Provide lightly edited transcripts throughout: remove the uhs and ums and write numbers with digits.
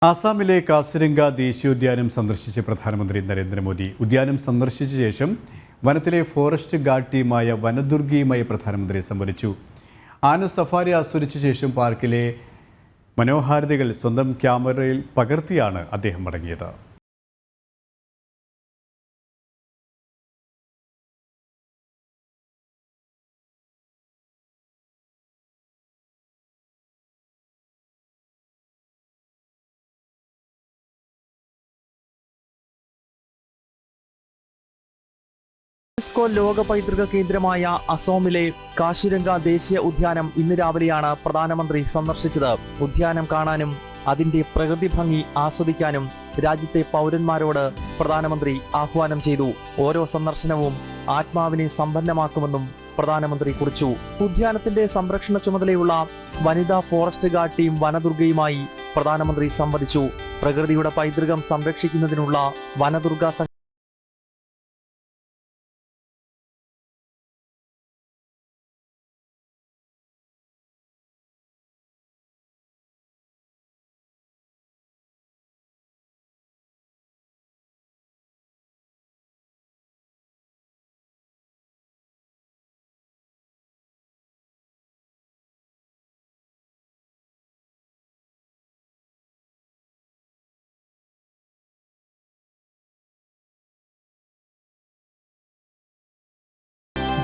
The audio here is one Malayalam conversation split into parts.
ആസാമിലെ കാസിരംഗ ദേശീയോദ്യാനം സന്ദർശിച്ച പ്രധാനമന്ത്രി നരേന്ദ്രമോദി ഉദ്യാനം സന്ദർശിച്ച ശേഷം വനത്തിലെ ഫോറസ്റ്റ് ഗാർഡ് ടീമായ വനദുർഗയുമായി പ്രധാനമന്ത്രി സംവദിച്ചു. ആന സഫാരി ആസ്വദിച്ച ശേഷം പാർക്കിലെ മനോഹാരിതകൾ സ്വന്തം ക്യാമറയിൽ പകർത്തിയാണ് അദ്ദേഹം മടങ്ങിയത്. യുനെസ്കോ ലോക പൈതൃക കേന്ദ്രമായ അസോമിലെ കാശിരംഗ ദേശീയ ഉദ്യാനം ഇന്ന് രാവിലെയാണ് പ്രധാനമന്ത്രി സന്ദർശിച്ചത്. ഉദ്യാനം കാണാനും അതിന്റെ പ്രകൃതി ഭംഗി ആസ്വദിക്കാനും രാജ്യത്തെ പൗരന്മാരോട് പ്രധാനമന്ത്രി ആഹ്വാനം ചെയ്തു. ഓരോ സന്ദർശനവും ആത്മാവിനെ സമ്പന്നമാക്കുമെന്നും പ്രധാനമന്ത്രി കുറിച്ചു. ഉദ്യാനത്തിന്റെ സംരക്ഷണ ചുമതലയുള്ള വനിതാ ഫോറസ്റ്റ് ഗാർഡ് ടീം വനദുർഗയുമായി പ്രധാനമന്ത്രി സംവദിച്ചു. പ്രകൃതിയുടെ പൈതൃകം സംരക്ഷിക്കുന്നതിനുള്ള വനദുർഗ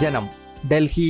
ജനം, ഡൽഹി.